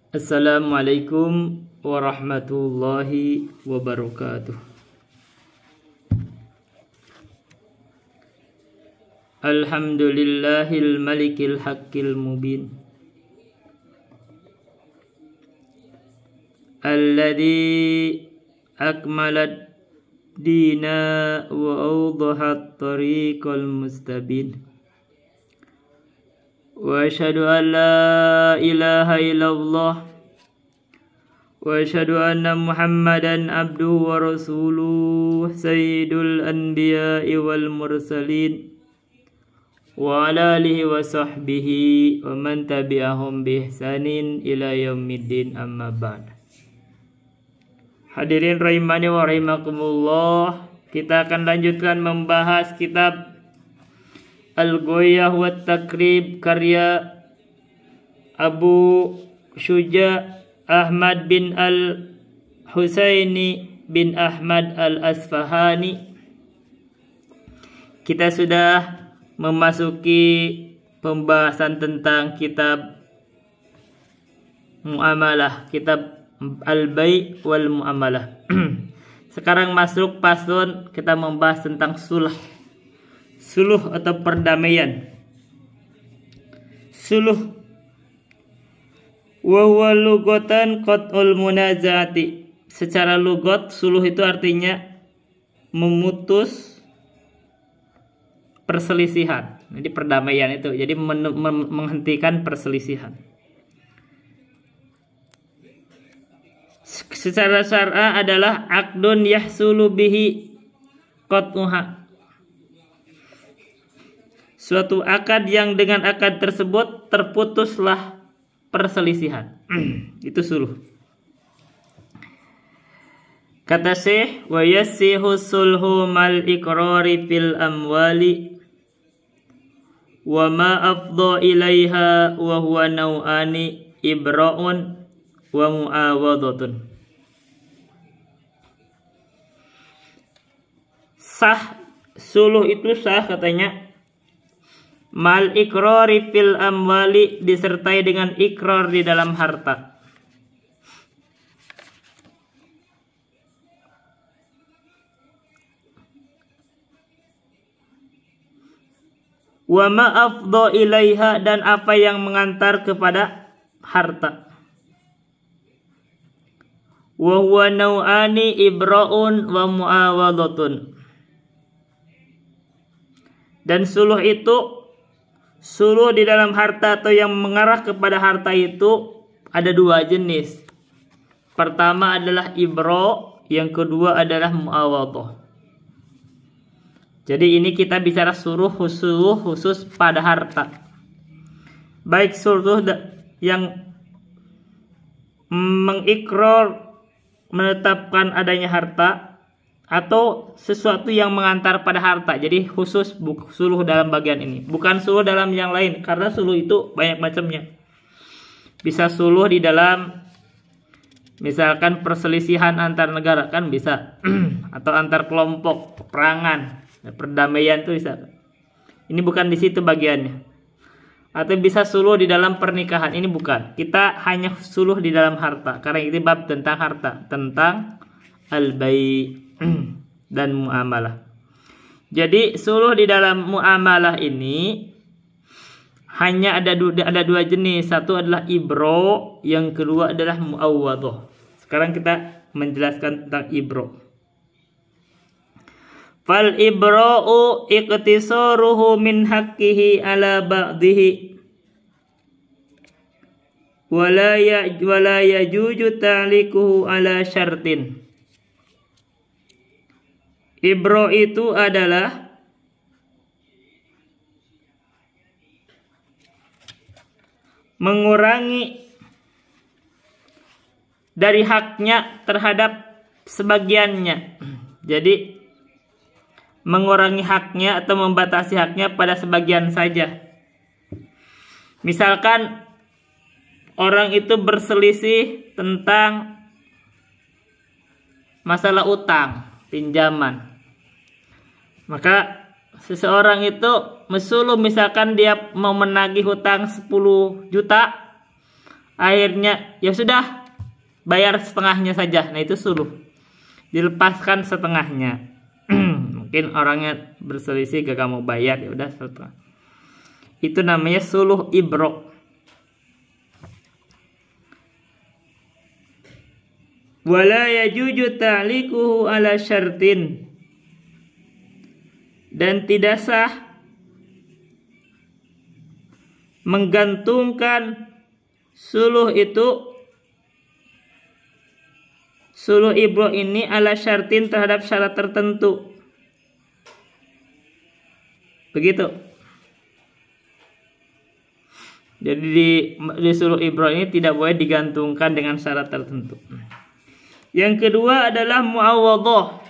Assalamualaikum warahmatullahi wabarakatuh. Alhamdulillahil malikil haqqil mubin, alladzi akmalat dina wa awdahat tariqal mustabin. Wa asyhadu an la ilaha illallah wa asyhadu anna Muhammadan abduhu wa rasuluh sayyidul anbiya'i wal mursalin wa ala alihi wa sahbihi wa man tabi'ahum bi ihsanin ila yaumiddin, amma ba'd. Hadirin rahimani wa rahimakumullah, kita akan lanjutkan membahas kitab Al-Ghoyah wa Takrib karya Abu Syuja Ahmad bin Al-Husaini bin Ahmad Al-Asfahani. Kita sudah memasuki pembahasan tentang kitab muamalah, kitab Al-Bai' wal Muamalah. Sekarang masuk paslon, kita membahas tentang suluh atau perdamaian. Suluh wa huwa lugatan qat'ul munaza'ati. Secara lugat suluh itu artinya memutus perselisihan. Jadi perdamaian itu, jadi menghentikan perselisihan. Secara syar'a adalah aqdun yahsulu bihi qat'uha, suatu akad yang dengan akad tersebut terputuslah perselisihan. Itu suluh. Kata Syekh, wa yassihu sulhu mal iqrari fil amwali wa ma afdha ilaiha wa huwa nau'ani ibra'un wa mu'awadatun. Sah, suluh itu sah katanya mal ikrari fil amwali, disertai dengan ikrar di dalam harta. Wa ma afdha ilaiha, dan apa yang mengantar kepada harta. Wa huwa nau'ani ibra'un wa mu'awadatun. Dan suluh itu, suluh di dalam harta atau yang mengarah kepada harta itu ada dua jenis. Pertama adalah ibra, yang kedua adalah mu'awadah. Jadi ini kita bicara suluh khusus pada harta. Baik suluh yang mengikrar, menetapkan adanya harta, atau sesuatu yang mengantar pada harta. Jadi khusus suluh dalam bagian ini, bukan suluh dalam yang lain, karena suluh itu banyak macamnya. Bisa suluh di dalam misalkan perselisihan antar negara, kan bisa. Atau antar kelompok, peperangan, perdamaian itu bisa. Ini bukan di situ bagiannya. Atau bisa suluh di dalam pernikahan, ini bukan. Kita hanya suluh di dalam harta, karena ini bab tentang harta, tentang al-bai' dan muamalah. Jadi suluh di dalam muamalah ini hanya ada dua jenis. Satu adalah ibro, yang kedua adalah muawwadah. Sekarang kita menjelaskan tentang ibro. Fal ibra'u iqtisaruhu min haqqihi ala ba'dihi wala yajuju ta'likuhu ala syartin. Ibro itu adalah mengurangi dari haknya terhadap sebagiannya. Jadi mengurangi haknya atau membatasi haknya pada sebagian saja. Misalkan orang itu berselisih tentang masalah utang, pinjaman. Maka seseorang itu mesuluh, misalkan dia mau menagih hutang 10 juta, akhirnya ya sudah bayar setengahnya saja. Nah itu suluh, dilepaskan setengahnya. Mungkin orangnya berselisih gak kamu bayar, ya udah setengah. Itu namanya suluh ibrok. Wala yajuju ta'liquhu ala syartin, dan tidak sah menggantungkan suluh ibrok ini ala syartin terhadap syarat tertentu. Begitu. Jadi di suluh ibrok ini tidak boleh digantungkan dengan syarat tertentu. Yang kedua adalah mu'awadhah.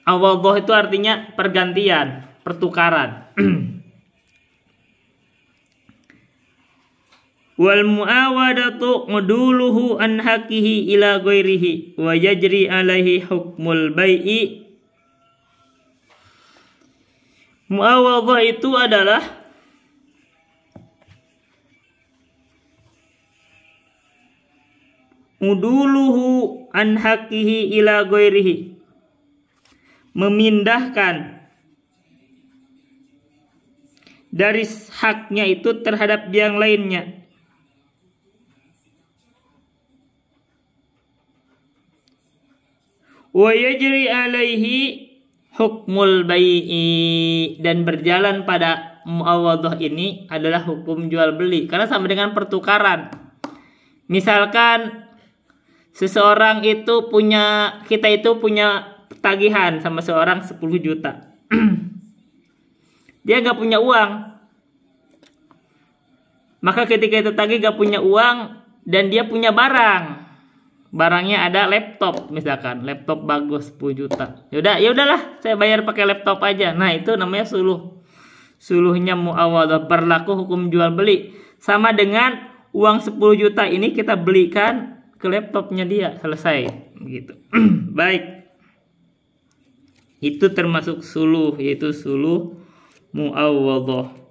Awadhah itu artinya pergantian, pertukaran. Wal mu'awadatu nguduluhu an haqihi ila ghairihi wa yajri alaihi hukmul bai'i. Mu'awadhah itu adalah nguduluhu an haqihi ila ghairihi, memindahkan dari haknya itu terhadap yang lainnya. Wa yajri alaihi hukmul bai'i, dan berjalan pada muawadhah ini adalah hukum jual beli karena sama dengan pertukaran. Misalkan seseorang itu kita itu punya tagihan sama seorang 10 juta. Dia gak punya uang. Maka ketika itu tagih gak punya uang dan dia punya barang. Barangnya ada laptop misalkan, laptop bagus 10 juta. Ya udahlah, saya bayar pakai laptop aja. Nah, itu namanya suluh. Suluhnya muawadhah, berlaku hukum jual beli. Sama dengan uang 10 juta ini kita belikan ke laptopnya dia, selesai gitu. Baik. Itu termasuk suluh, yaitu suluh muawadhah.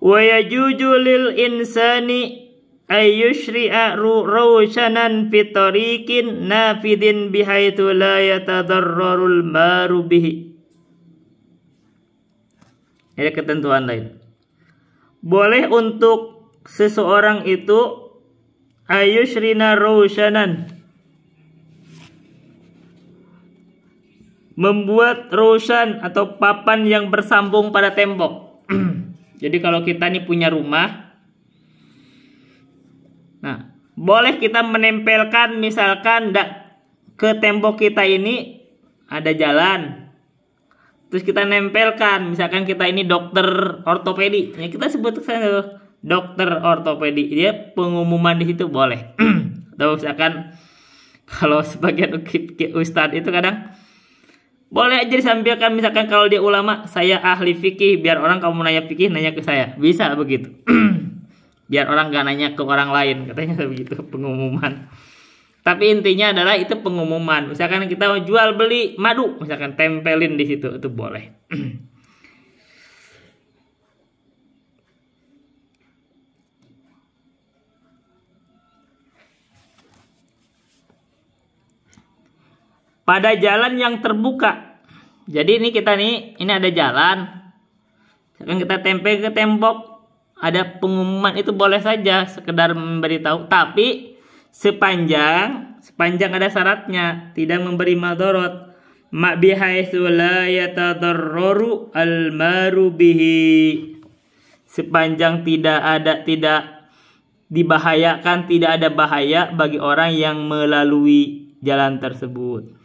Wa yajuju lil insani ayyushri'a rawshanan fi tariqin nafidin bihaitsu la yatadarrarul maru bihi. Ada ketentuan lain. Boleh untuk seseorang itu ayyushrina rawshanan, membuat rawshan atau papan yang bersambung pada tembok. Jadi kalau kita nih punya rumah, nah boleh kita menempelkan misalkan ke tembok kita ini ada jalan, terus kita nempelkan misalkan kita ini dokter ortopedi, ya kita sebut dokter ortopedi, dia pengumuman di situ boleh. Atau misalkan kalau sebagian ustadz itu kadang boleh aja disampaikan, misalkan kalau dia ulama, saya ahli fikih, biar orang kamu nanya fikih nanya ke saya, bisa begitu. Biar orang gak nanya ke orang lain, katanya begitu pengumuman. Tapi intinya adalah itu pengumuman. Misalkan kita mau jual beli madu, misalkan tempelin di situ, itu boleh. Pada jalan yang terbuka. Jadi ini kita ini ada jalan. Misalkan kita tempel ke tembok, ada pengumuman, itu boleh saja sekedar memberitahu. Tapi sepanjang ada syaratnya, tidak memberi madorot. Ma bihaitsu la yatadarraru al-maru bihi. Sepanjang tidak dibahayakan, tidak ada bahaya bagi orang yang melalui jalan tersebut.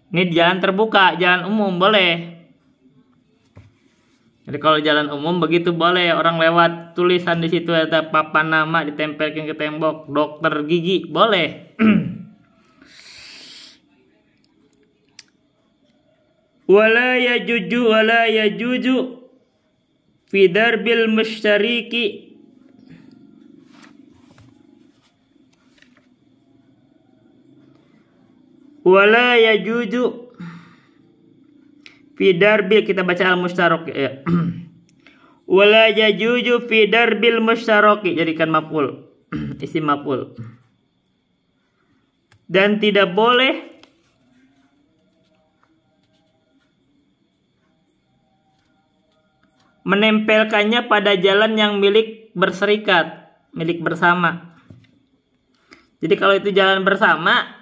Ini jalan terbuka, jalan umum boleh. Jadi kalau jalan umum begitu boleh, orang lewat tulisan di situ ada papan nama ditempelkan ke tembok, dokter gigi boleh. Wala yajuju fi darbil musytariki wala yajuju fi darbil, kita baca al mustarak ya. Wala yajuju fi darbil mustaraki, jadikan maf'ul, isim maf'ul. Dan tidak boleh menempelkannya pada jalan yang milik berserikat, milik bersama. Jadi kalau itu jalan bersama,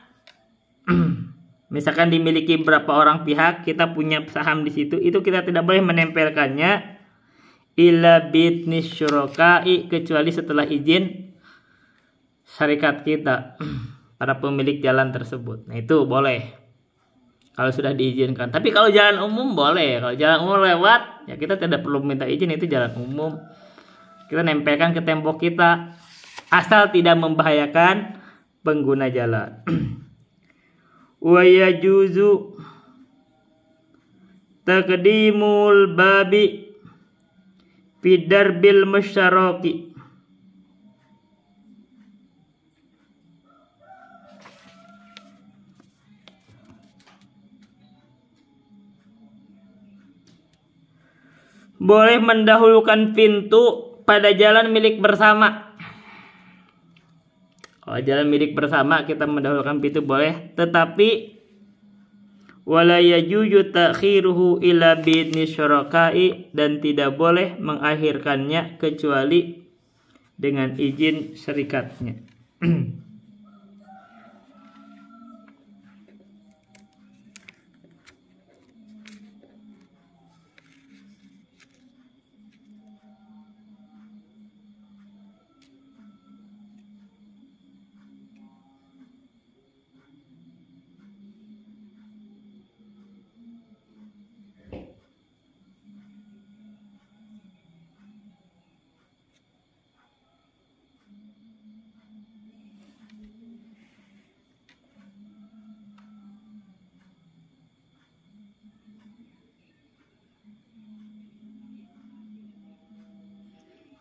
misalkan dimiliki berapa orang pihak, kita punya saham di situ, itu kita tidak boleh menempelkannya illa bitnis syurakai, kecuali setelah izin syarikat kita, para pemilik jalan tersebut. Nah itu boleh kalau sudah diizinkan. Tapi kalau jalan umum boleh. Kalau jalan umum lewat, ya kita tidak perlu minta izin, itu jalan umum. Kita nempelkan ke tembok kita, asal tidak membahayakan pengguna jalan. Wa yajuzu taqdimul babi fi darbil musytaraki. Boleh mendahulukan pintu pada jalan milik bersama. Kalau jalan milik bersama kita mendahulukan pintu boleh, tetapi wala yajuju ta'khiruhu ila bi'idni syurakai, dan tidak boleh mengakhirkannya kecuali dengan izin syarikatnya.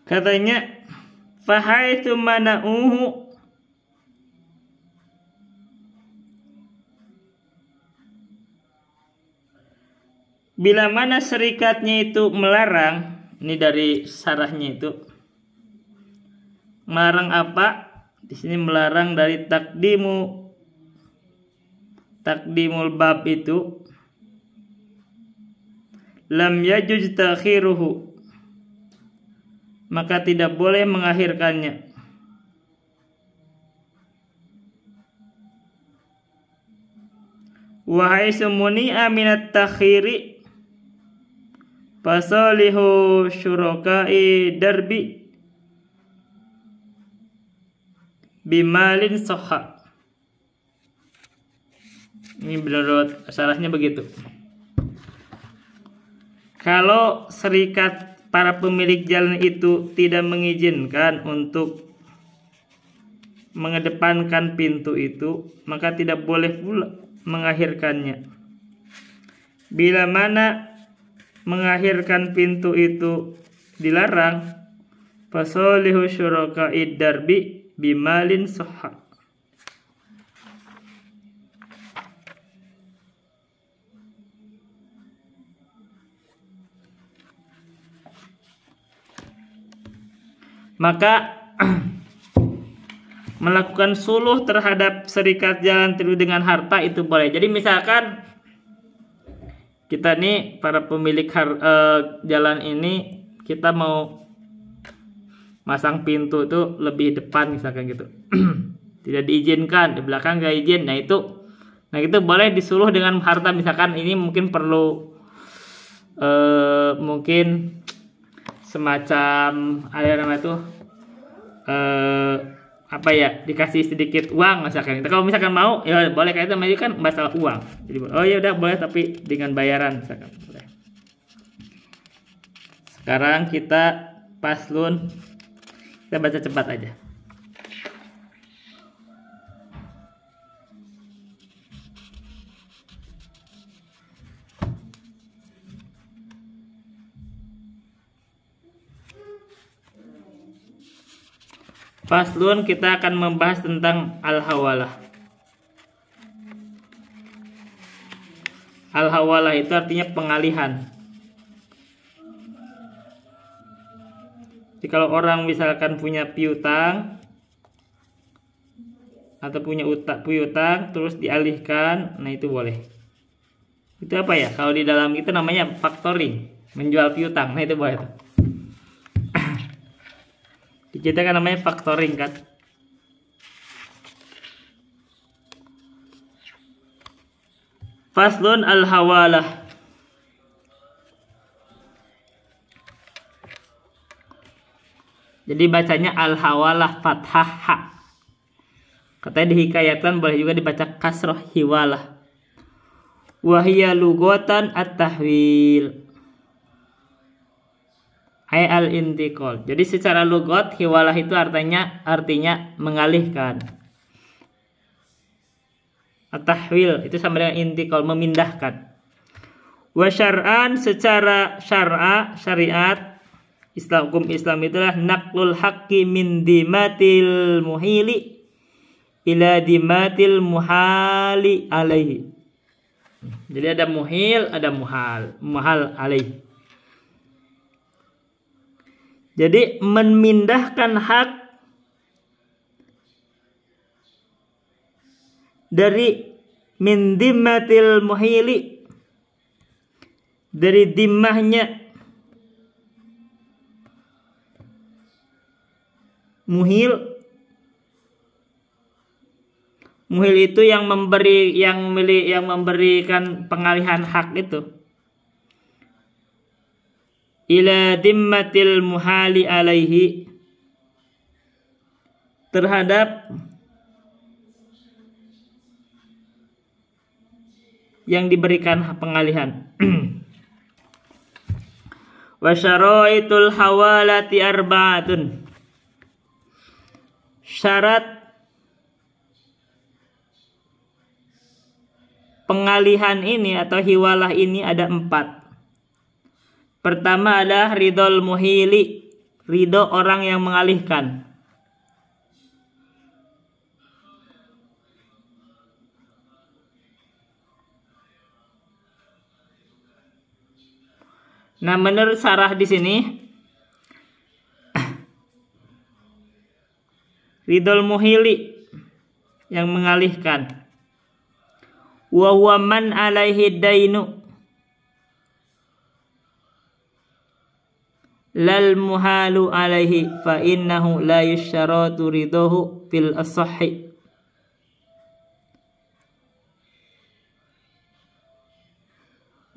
Katanya fahaitsu mana'uhu, bila mana serikatnya itu melarang, ini dari sarahnya itu. Melarang apa? Di sini melarang dari takdimul bab itu. Lam yajuj ta'khiruhu, maka tidak boleh mengakhirkannya. Wahai semuni'a minat takhiri fasalihu syurakai darbi bimalin soha. Ini menurut salahnya begitu. Kalau serikat para pemilik jalan itu tidak mengizinkan untuk mengedepankan pintu itu, maka tidak boleh pula mengakhirkannya. Bila mana mengakhirkan pintu itu dilarang, fasalihu syurakaid darbi bimalin soha. Maka melakukan suluh terhadap serikat jalan terus dengan harta itu boleh. Jadi misalkan kita nih para pemilik jalan ini, kita mau masang pintu itu lebih depan misalkan gitu. Tidak diizinkan, di belakang gak izin. Nah itu boleh disuluh dengan harta. Misalkan ini mungkin perlu mungkin semacam ada nama itu apa ya, dikasih sedikit uang misalkan. Kalau misalkan mau ya boleh, kayak itu kan masalah uang. Jadi oh ya udah boleh, tapi dengan bayaran misalkan boleh. Sekarang kita paslon, kita baca cepat aja. Faslun, kita akan membahas tentang al-hawalah. Al-hawalah itu artinya pengalihan. Jadi kalau orang misalkan punya piutang atau punya piutang terus dialihkan, nah itu boleh. Itu apa ya? Kalau di dalam itu namanya factoring, menjual piutang. Nah itu boleh tuh. Di kita kan namanya factoring kan. Faslun al-hawalah. Jadi bacanya al-hawalah fathah ha. Katanya dihikayatkan boleh juga dibaca kasroh hiwalah. Wahia lugotan at-tahwil. Ay al-intiqal. Jadi secara lugot hiwalah itu artinya mengalihkan. At-tahwil itu sama dengan intiqal, memindahkan. Wa syar'an, secara syariat Islam, hukum Islam itulah naqlul haqqi min dimatil muhili ila dimatil muhali alaihi. Jadi ada muhil, ada muhal alaihi. Jadi memindahkan hak dari min dimmatil muhili, dari dimmahnya muhil. Muhil itu yang memberikan pengalihan hak itu. Ila dimmatil muhali alaihi, terhadap yang diberikan pengalihan. Wa syaraitul hawalati arba'atun. Syarat pengalihan ini atau hiwalah ini ada 4. Pertama adalah ridhol muhili, ridho orang yang mengalihkan. Nah, menurut syarah di sini ridhol muhili yang mengalihkan. Wa huwa man alaihi dainu lal muhalu alaihi fa innahu la yusyaratu ridahu fil asahhi.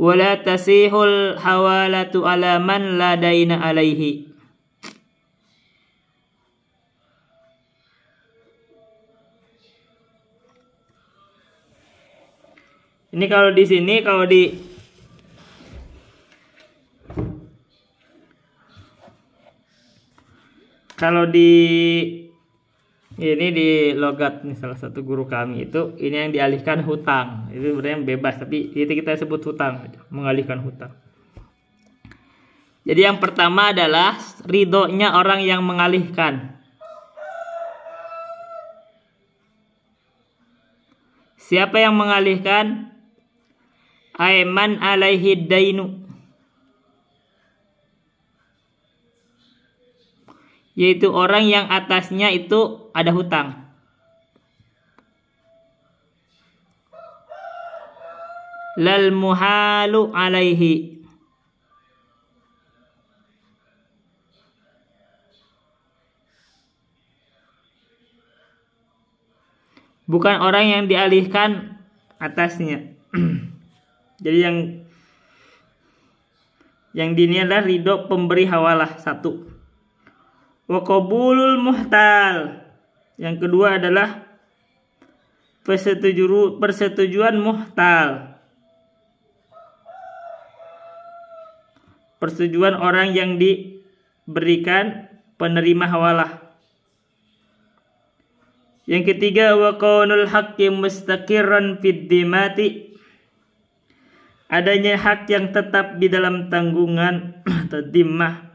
Wala tasihul hawalatu ala man la daina alaihi. Ini kalau di sini, kalau ini di logat nih, salah satu guru kami itu ini yang dialihkan hutang. Itu sebenarnya bebas, tapi itu kita sebut hutang, mengalihkan hutang. Jadi yang pertama adalah ridhonya orang yang mengalihkan. Siapa yang mengalihkan? Aiman alaihi dainu, yaitu orang yang atasnya itu ada hutang. Lal muhalu alaihi, bukan orang yang dialihkan atasnya. Jadi yang dini adalah ridho pemberi hawalah, 1. Wa qabulul muhtal, yang kedua adalah persetujuan muhtal, persetujuan orang yang diberikan penerima hawalah. Yang ketiga wa qaunul haqqi mustaqirran fid dimati, adanya hak yang tetap di dalam tanggungan atau dimmah.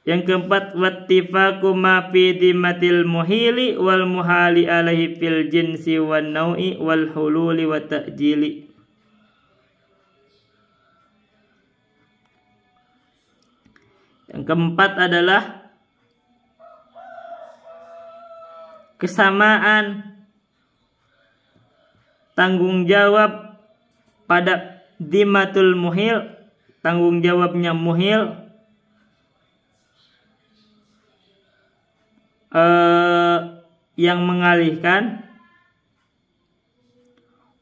Yang keempat, wattifaqu ma fi dhimmatil muhili wal muhali alaihi fil jinsi wan nau'i wal hululi wa ta'jili. Yang keempat adalah kesamaan tanggung jawab pada dhimmatul muhil, tanggung jawabnya muhil, yang mengalihkan,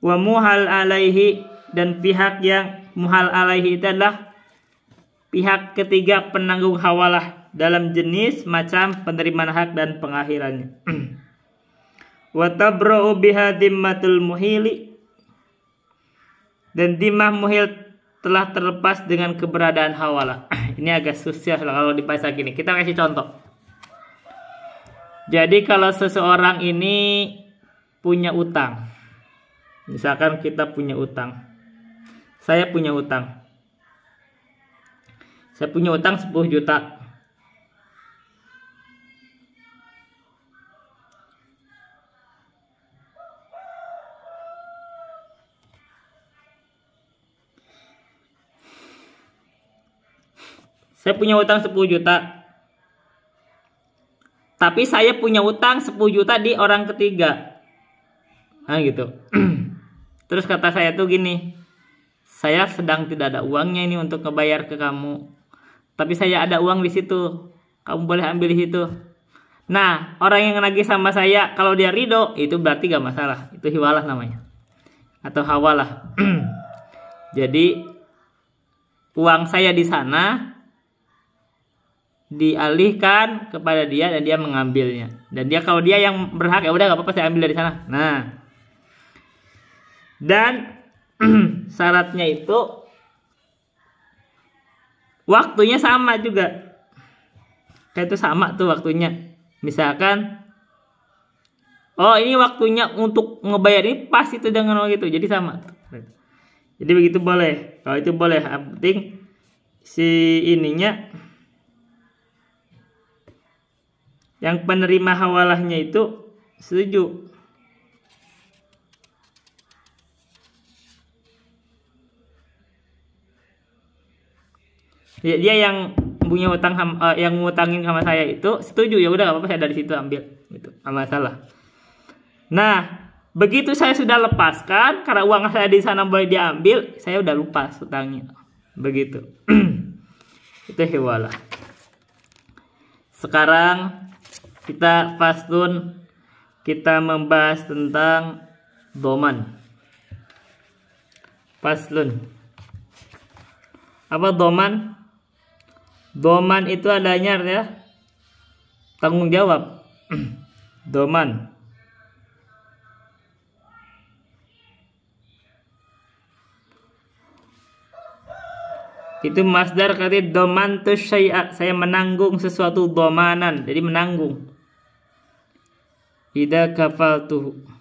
wa muhal alaihi, dan pihak yang muhal alaihi itu adalah pihak ketiga penanggung hawalah dalam jenis, macam, penerimaan hak dan pengakhirannya. Wa tabra'u biha dhimmatul muhili, dan dhimmah muhil telah terlepas dengan keberadaan hawalah. Ini agak susah kalau dibaca gini. Kita kasih contoh. Jadi kalau seseorang ini punya utang, misalkan kita punya utang, saya punya utang 10 juta. Saya punya utang 10 juta. Tapi saya punya utang 10 juta di orang ketiga. Nah gitu. Terus kata saya tuh gini, saya sedang tidak ada uangnya ini untuk ngebayar ke kamu. Tapi saya ada uang di situ. Kamu boleh ambil di situ. Nah, orang yang nagih sama saya, kalau dia ridho, itu berarti gak masalah. Itu hiwalah namanya. Atau hawalah. Jadi, uang saya di sana dialihkan kepada dia dan dia mengambilnya. Dan dia, kalau dia yang berhak, ya udah gak apa-apa, saya ambil dari sana. Nah, dan syaratnya itu waktunya sama juga. Kayak itu sama tuh waktunya. Misalkan, oh ini waktunya untuk ngebayar ini pas itu dengan uang itu, jadi sama. Jadi begitu boleh. Kalau itu boleh, yang penting si ininya, yang penerima hawalahnya itu setuju. Dia yang punya utang, yang ngutangin sama saya itu setuju, ya udah gak apa-apa, saya dari situ ambil, gitu, gak masalah. Nah, begitu saya sudah lepaskan, karena uang saya di sana boleh diambil, saya udah lupa utangnya, begitu. Itu hiwalah. Sekarang kita faslun, kita membahas tentang doman. Faslun. Apa doman? Doman itu adanya ya tanggung jawab. Doman. Itu masdar kata doman tu syai'a, saya menanggung sesuatu, domanan, jadi menanggung. Idza kafaltuhu.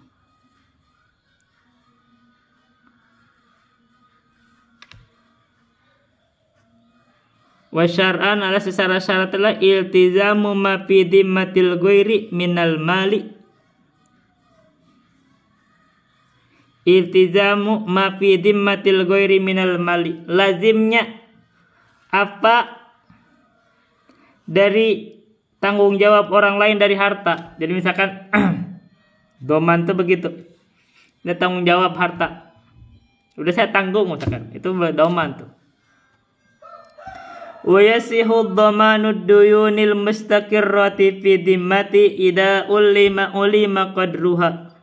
Wa syar'an ala secara syarat adalah iltizamu ma fi dhimmatil ghairi minal mali. Iltizamu ma fi dhimmatil ghairi minal mali. Lazimnya apa dari tanggung jawab orang lain dari harta. Jadi misalkan doman tuh begitu. Dia tanggung jawab harta. Udah saya tanggung misalkan. Itu doman tuh. Wa yasihu dhamanu duyunil mustaqirrati fi dhimmati idza ulima qadruha.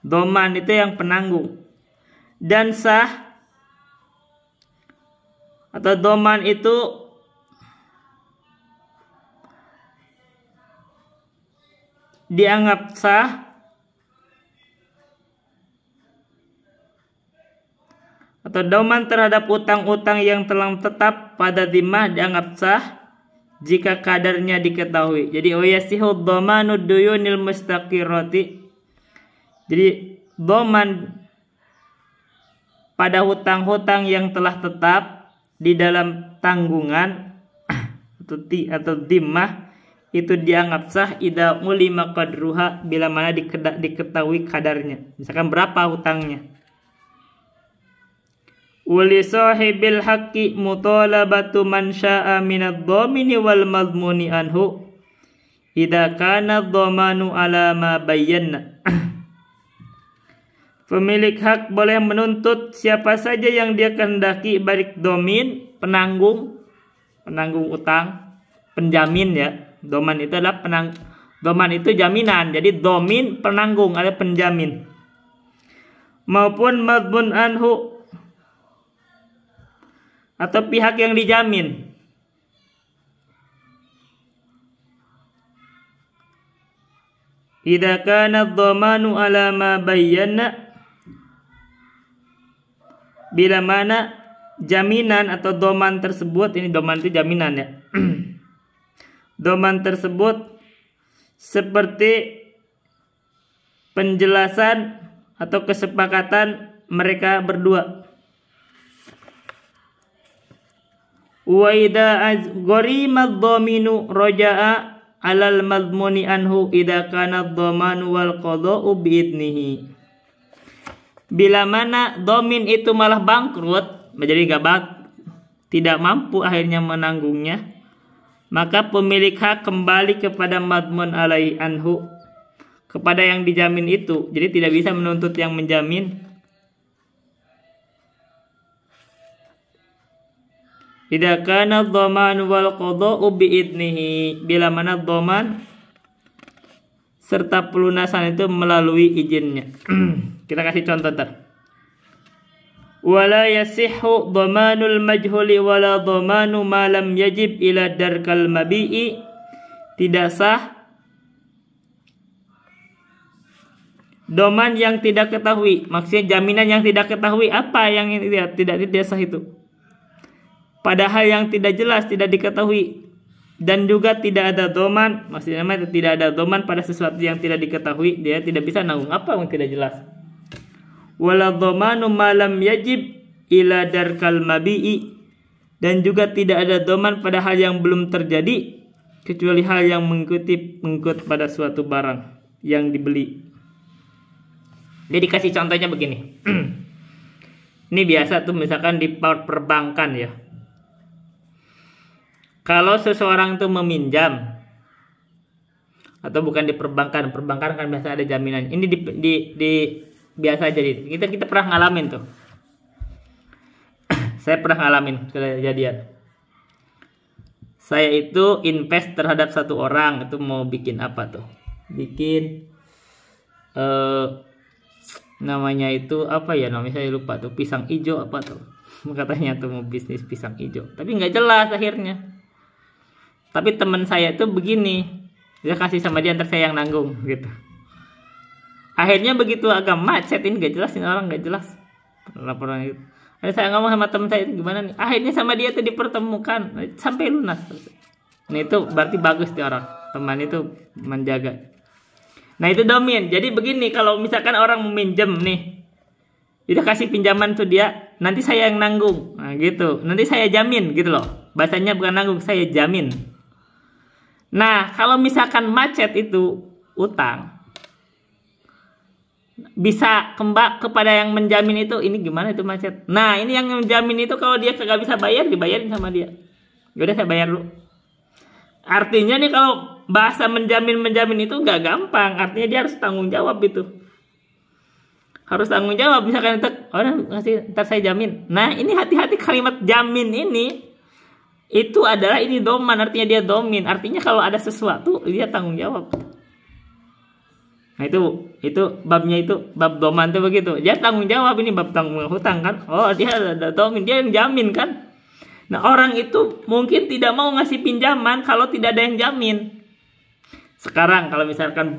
Doman itu yang penanggung. Dan sah, atau doman itu dianggap sah atau doman terhadap utang-utang yang telah tetap pada dhimmah dianggap sah jika kadarnya diketahui. Jadi oyasihu dhamanu duyunil mustaqirrati. Jadi doman pada hutang-hutang yang telah tetap di dalam tanggungan atau dhimmah itu dianggap sah idza ulima qadruha bila mana diketahui kadarnya. Misalkan berapa hutangnya. Wali sahibil haqqi mutalabatu man syaa minadh dhamini wal madmuni anhu idza kana dhamanu ala ma bayyana. Pemilik hak boleh menuntut siapa saja yang dia kehendaki, baik domin, penanggung utang, penjamin ya. Doman itu adalah doman itu jaminan. Jadi domin penanggung, ada penjamin. Maupun madmun anhu atau pihak yang dijamin. Idza kana dhamanu ala ma bayyana, bila mana jaminan atau doman tersebut, ini doman itu jaminan ya. Doman tersebut seperti penjelasan atau kesepakatan mereka berdua. Wa idza gharima dhaminu raja'a alal madmuni anhu idza kana dhamanu wal qada'u biidnihi. Bila mana domin itu malah bangkrut, menjadi tidak mampu akhirnya menanggungnya, maka pemilik hak kembali kepada madmun alaihi anhu, kepada yang dijamin itu. Jadi tidak bisa menuntut yang menjamin. Idza kana dhamanu wal qada'u biidnihi, bila mana dhaman serta pelunasan itu melalui izinnya. Kita kasih contoh ntar. Wala yasihhu dhamanul majhuli wala dhamanu ma lam yajib ila darkal mabi'i. Tidak sah doman yang tidak ketahui. Maksudnya jaminan yang tidak ketahui, apa yang tidak sah itu. Padahal yang tidak jelas, tidak diketahui. Dan juga tidak ada doman, maksudnya tidak ada doman pada sesuatu yang tidak diketahui, dia tidak bisa nanggung apa yang tidak jelas. Wala dhamanu ma lam yajib ila darkal mabi'i, dan juga tidak ada doman pada hal yang belum terjadi kecuali hal yang mengikut pada suatu barang yang dibeli. Jadi kasih contohnya begini. Ini biasa tuh misalkan di perbankan ya. Kalau seseorang tuh meminjam, atau bukan di perbankan kan biasa ada jaminan. Ini di biasa jadi kita pernah ngalamin tuh. Saya pernah ngalamin kejadian. Saya itu invest terhadap satu orang, itu mau bikin apa tuh? Bikin namanya itu apa ya namanya, saya lupa tuh, pisang hijau apa tuh. Katanya tuh mau bisnis pisang hijau, tapi nggak jelas akhirnya. Tapi teman saya tuh begini, dia kasih sama dia, ntar saya yang nanggung gitu. Akhirnya begitu agak macet, ini gak jelas, ini orang gak jelas laporan itu. Akhirnya saya ngomong sama teman saya itu gimana nih. Akhirnya sama dia tuh dipertemukan sampai lunas. Nah itu berarti bagus dia orang, teman itu menjaga. Nah itu domin. Jadi begini, kalau misalkan orang meminjam nih, udah kasih pinjaman tuh dia, nanti saya yang nanggung. Nah gitu, nanti saya jamin gitu loh. Bahasanya bukan nanggung, saya jamin. Nah, kalau misalkan macet itu utang, bisa kembali kepada yang menjamin itu, ini gimana itu macet. Nah, ini yang menjamin itu kalau dia kagak bisa bayar, dibayarin sama dia. Yaudah saya bayar dulu. Artinya nih kalau bahasa menjamin itu nggak gampang. Artinya dia harus tanggung jawab itu. Harus tanggung jawab. Misalkan orang ngasih, ntar saya jamin. Nah, ini hati-hati kalimat jamin ini. Itu adalah ini doman, artinya dia domin. Artinya kalau ada sesuatu dia tanggung jawab. Nah itu babnya, itu bab doman itu begitu. Dia tanggung jawab, ini bab tanggung hutang kan. Oh dia ada domin, dia yang jamin kan. Nah orang itu mungkin tidak mau ngasih pinjaman kalau tidak ada yang jamin. Sekarang kalau misalkan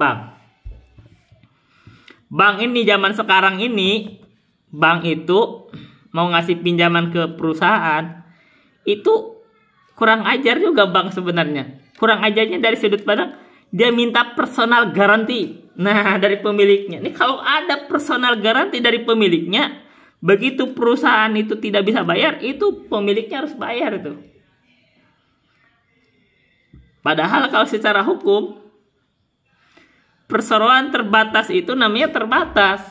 bank ini zaman sekarang ini, bank itu mau ngasih pinjaman ke perusahaan, itu kurang ajar juga bank sebenarnya. Kurang ajarnya dari sudut pandang dia minta personal garanti. Nah, dari pemiliknya. Ini kalau ada personal garanti dari pemiliknya, Begitu perusahaan itu tidak bisa bayar, itu pemiliknya harus bayar itu. Padahal kalau secara hukum, perseroan terbatas itu namanya terbatas.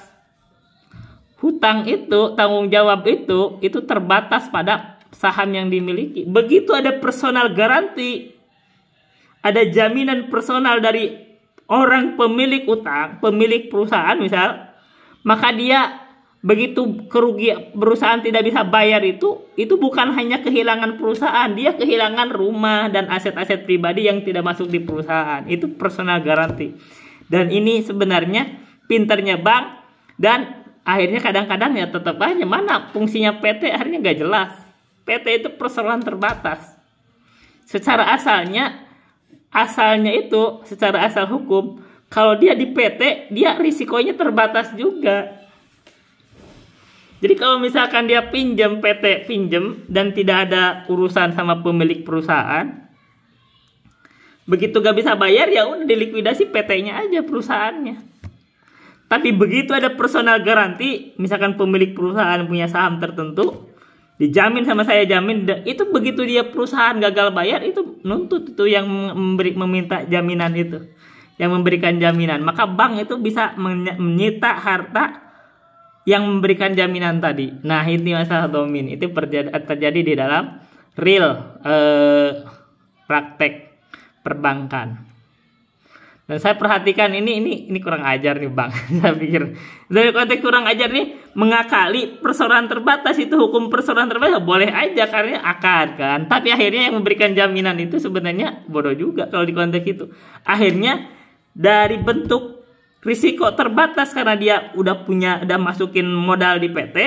Hutang itu, tanggung jawab itu terbatas pada saham yang dimiliki. Begitu ada personal garanti, ada jaminan personal dari orang pemilik utang, pemilik perusahaan misal, maka dia begitu kerugian perusahaan tidak bisa bayar itu bukan hanya kehilangan perusahaan, dia kehilangan rumah dan aset-aset pribadi yang tidak masuk di perusahaan. Itu personal garanti. Dan ini sebenarnya pinternya bank, dan akhirnya kadang-kadang ya tetap aja mana fungsinya PT akhirnya nggak jelas. PT itu perseroan terbatas. Secara asalnya itu secara asal hukum, kalau dia di PT dia risikonya terbatas juga. Jadi kalau misalkan dia pinjam, PT pinjam dan tidak ada urusan sama pemilik perusahaan, begitu gak bisa bayar ya udah dilikuidasi PT-nya aja, perusahaannya. Tapi begitu ada personal garanti, misalkan pemilik perusahaan punya saham tertentu, dijamin sama saya jamin, itu begitu dia perusahaan gagal bayar itu nuntut itu yang meminta jaminan itu, yang memberikan jaminan. Maka bank itu bisa menyita harta yang memberikan jaminan tadi. Nah, ini masalah domin. Itu terjadi di dalam real praktek perbankan. Dan saya perhatikan ini kurang ajar nih bang. Saya pikir dari konteks kurang ajar nih, mengakali perseroan terbatas itu, hukum perseroan terbatas boleh aja karena akad kan. Tapi akhirnya yang memberikan jaminan itu sebenarnya bodoh juga kalau di konteks itu. Akhirnya dari bentuk risiko terbatas karena dia udah masukin modal di PT.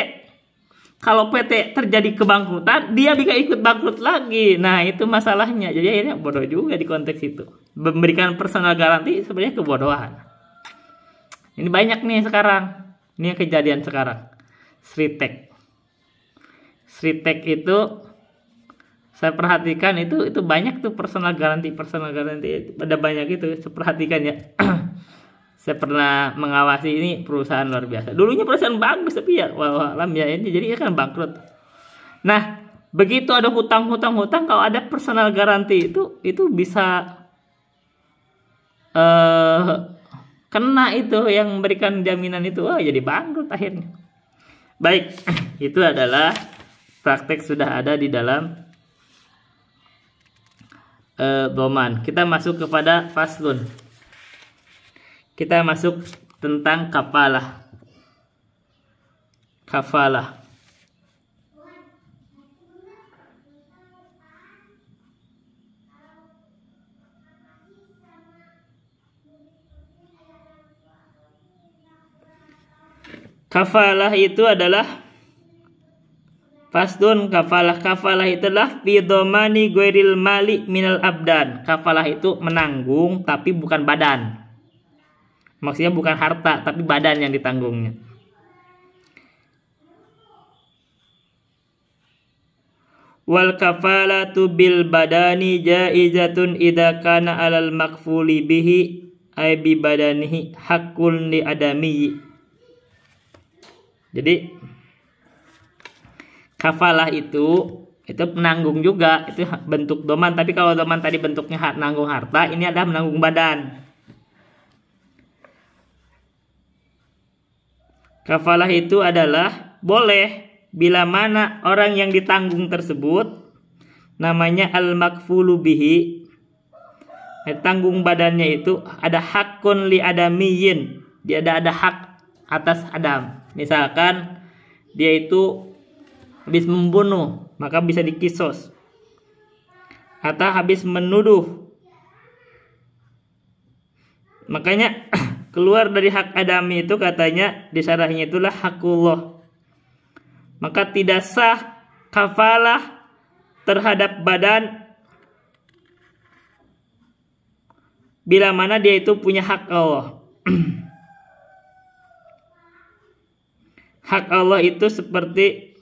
Kalau PT terjadi kebangkrutan, dia bisa ikut bangkrut lagi. Nah, itu masalahnya. Jadi akhirnya bodoh juga di konteks itu. Memberikan personal garanti sebenarnya kebodohan. Ini banyak nih sekarang. Ini yang kejadian sekarang. Sritek itu saya perhatikan itu banyak tuh personal garanti. Ada banyak itu. Saya perhatikan ya. Saya pernah mengawasi ini perusahaan luar biasa. Dulunya perusahaan bagus tapi ya wallahualam ya ini jadinya kan bangkrut. Nah, begitu ada hutang kalau ada personal garanti itu bisa kena itu yang memberikan jaminan itu. Jadi bangkrut akhirnya. Baik, itu adalah praktek sudah ada di dalam doman. Kita masuk kepada faslun. Kita masuk tentang kafalah. Kafalah. Kafalah itu adalah fasdun kafalah. Kafalah itulah fi dhamani ghairil mali minal abdan. Kafalah itu menanggung tapi bukan badan. Maksudnya bukan harta, tapi badan yang ditanggungnya. Wal kafalatu bil badani jaizatun idza kana alal makfuli bihi ay bi badanihi haqqun li adami. Jadi kafalah itu penanggung juga, itu bentuk doman. Tapi kalau doman tadi bentuknya nanggung harta, ini adalah menanggung badan. Kafalah itu adalah boleh bila mana orang yang ditanggung tersebut namanya al-makfulu bihi. Tanggung badannya itu ada hakun li adamiyin. Dia ada hak atas adam. Misalkan dia itu habis membunuh, maka bisa dikisos. Atau habis menuduh. Makanya keluar dari hak adami itu katanya di syarahnya itulah hakullah. Maka tidak sah kafalah terhadap badan bila mana dia itu punya hak Allah. Hak Allah itu seperti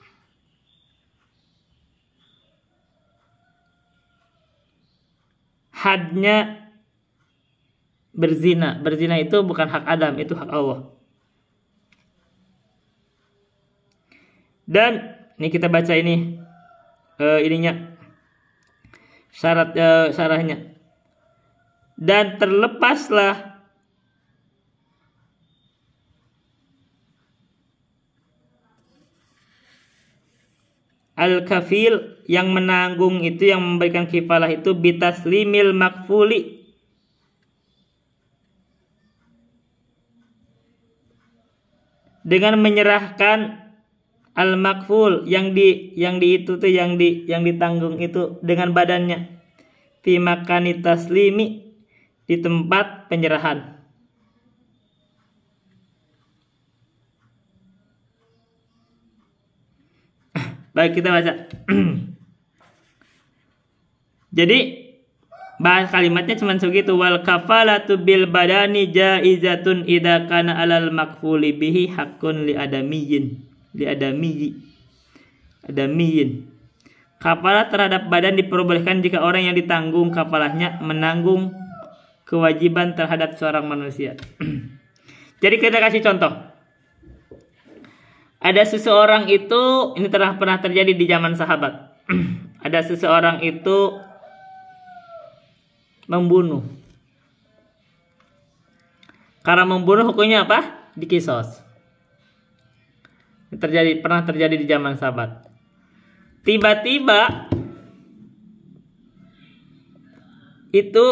hadnya berzina. Berzina itu bukan hak Adam, itu hak Allah. Dan ini kita baca ini ininya syarahnya. Dan terlepaslah al-kafil, yang menanggung itu, yang memberikan kifalah itu, bitaslimil makfuli, dengan menyerahkan al-makful yang ditanggung itu dengan badannya, fi makani taslimi, di tempat penyerahan. Baik, kita baca. Jadi bahas kalimatnya cuma segitu. Wal kafalatu bil badani jaizatun idza kana alal makfuli bihi haqqun li adamiyyin. Kafalah terhadap badan diperbolehkan jika orang yang ditanggung kafalahnya menanggung kewajiban terhadap seorang manusia. Jadi kita kasih contoh. Ada seseorang itu, ini pernah terjadi di zaman sahabat. Ada seseorang itu membunuh. Karena membunuh hukumnya apa? Dikisos. Pernah terjadi di zaman sahabat. Tiba-tiba itu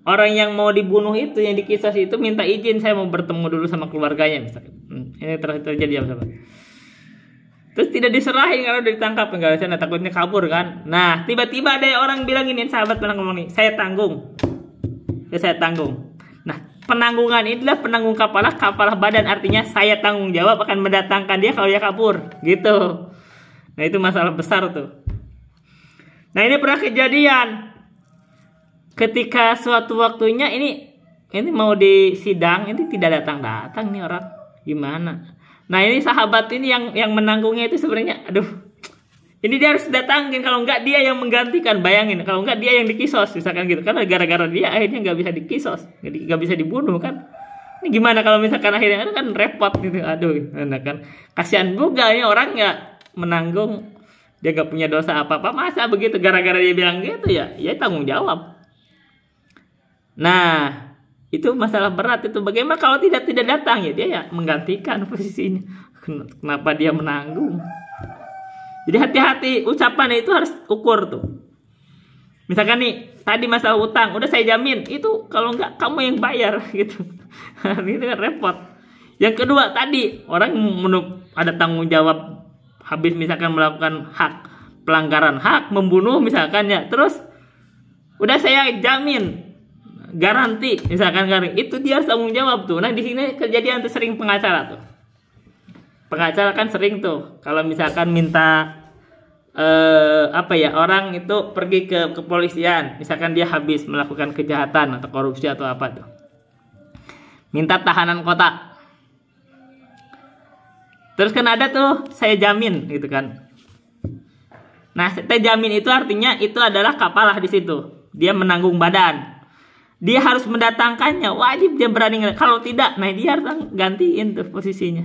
orang yang mau dibunuh itu, yang dikisos itu minta izin, saya mau bertemu dulu sama keluarganya misalkan. Ini terjadi apa? Terus tidak diserahin karena udah ditangkap, enggak sana, takutnya kabur kan. Nah, tiba-tiba ada orang bilang ini, sahabat pernah ngomong nih, saya tanggung. Nah, penanggungan itulah penanggung kafalah badan, artinya saya tanggung jawab akan mendatangkan dia kalau dia kabur, gitu. Nah, itu masalah besar tuh. Nah, ini pernah kejadian. Ketika suatu waktunya ini mau disidang, ini tidak datang nih orang, gimana? Nah, ini sahabat ini yang menanggungnya itu sebenarnya, aduh, ini dia harus datangin, kalau enggak dia yang menggantikan, bayangin, kalau enggak dia yang dikisos, misalkan gitu, karena gara-gara dia akhirnya nggak bisa dikisos, jadi nggak bisa dibunuh kan? Ini gimana kalau misalkan akhirnya kan repot gitu, aduh, nah kan, kasihan juga ini orang nggak menanggung, dia nggak punya dosa apa-apa, masa begitu gara-gara dia bilang gitu ya tanggung jawab. Nah, itu masalah berat itu. Bagaimana kalau tidak datang ya, dia ya menggantikan posisinya. Kenapa dia menanggung? Jadi hati-hati ucapannya itu harus ukur tuh. Misalkan nih tadi masalah utang, udah saya jamin, itu kalau enggak kamu yang bayar gitu. Itu kan repot. Yang kedua tadi orang ada tanggung jawab, habis misalkan melakukan pelanggaran hak, membunuh misalkan ya, terus udah saya jamin, garansi misalkan, itu dia harus tanggung jawab tuh. Nah, di sini kejadian tuh sering pengacara tuh. Pengacara kan sering tuh kalau misalkan minta orang itu pergi ke kepolisian, misalkan dia habis melakukan kejahatan atau korupsi atau apa tuh, minta tahanan kota. Terus kan ada tuh saya jamin gitu kan. Nah, saya jamin itu artinya itu adalah kafalah di situ. Dia menanggung badan. Dia harus mendatangkannya, wajib dia berani. Kalau tidak, nah dia harus gantiin tuh posisinya.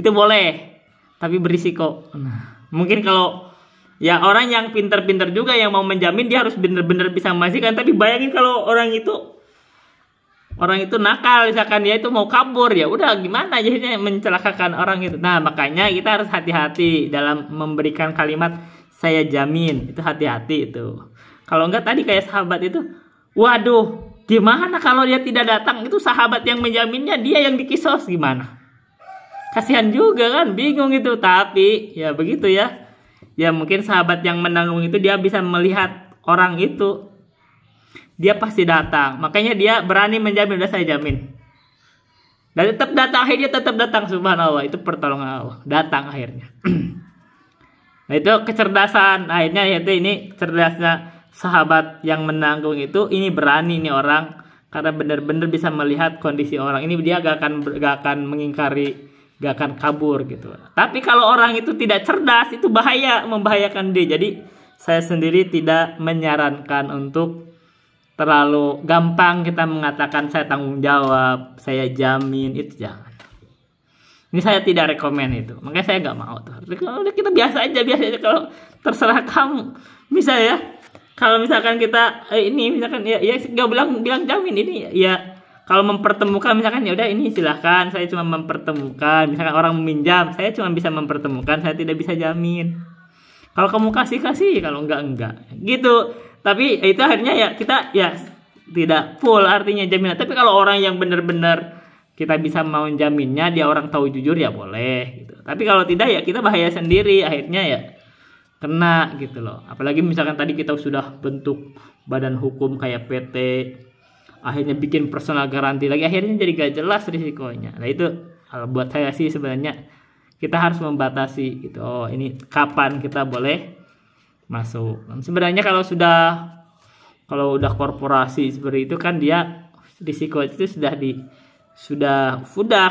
Itu boleh, tapi berisiko. Nah, mungkin kalau ya orang yang pinter-pinter juga yang mau menjamin, dia harus bener-bener bisa memastikan. Tapi bayangin kalau orang itu nakal, misalkan dia itu mau kabur, ya udah gimana jadinya, mencelakakan orang itu. Nah, makanya kita harus hati-hati dalam memberikan kalimat saya jamin, itu hati-hati itu. Kalau enggak tadi kayak sahabat itu, waduh, gimana kalau dia tidak datang, itu sahabat yang menjaminnya, dia yang dikisos, gimana? Kasihan juga kan, bingung itu. Tapi ya begitu ya. Ya mungkin sahabat yang menanggung itu dia bisa melihat orang itu, dia pasti datang. Makanya dia berani menjamin, udah saya jamin. Dan tetap datang, akhirnya tetap datang, subhanallah, itu pertolongan Allah. Datang akhirnya. Nah, itu kecerdasan. Akhirnya yaitu ini cerdasnya sahabat yang menanggung itu, ini berani nih orang karena benar-benar bisa melihat kondisi orang. Ini dia gak akan mengingkari, gak akan kabur gitu. Tapi kalau orang itu tidak cerdas, itu bahaya, membahayakan dia. Jadi saya sendiri tidak menyarankan untuk terlalu gampang kita mengatakan saya tanggung jawab, saya jamin, itu jangan. Ini saya tidak rekomen itu, makanya saya nggak mau tuh. Udah kita biasa aja kalau terserah kamu. Bisa ya, kalau misalkan kita ini misalkan ya nggak bilang jamin ini ya. Kalau mempertemukan misalkan ya udah ini silahkan, saya cuma mempertemukan. Misalkan orang meminjam, saya cuma bisa mempertemukan, saya tidak bisa jamin. Kalau kamu kasih, kalau enggak gitu. Tapi itu akhirnya ya kita ya tidak full artinya jaminan. Tapi kalau orang yang benar-benar kita bisa mau jaminnya, dia orang tahu jujur ya boleh gitu. Tapi kalau tidak ya kita bahaya sendiri, akhirnya ya kena gitu loh. Apalagi misalkan tadi kita sudah bentuk badan hukum kayak PT, akhirnya bikin personal garanti lagi, akhirnya jadi gak jelas risikonya. Nah itu buat saya sih sebenarnya kita harus membatasi gitu. Oh ini kapan kita boleh masuk. Sebenarnya kalau udah korporasi seperti itu kan dia risiko itu sudah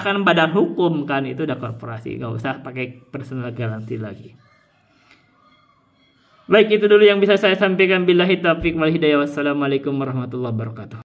kan badan hukum kan, itu udah korporasi, nggak usah pakai personal garanti lagi. Baik, itu dulu yang bisa saya sampaikan. Billahi taufiq wal hidayah. Wassalamualaikum warahmatullahi wabarakatuh.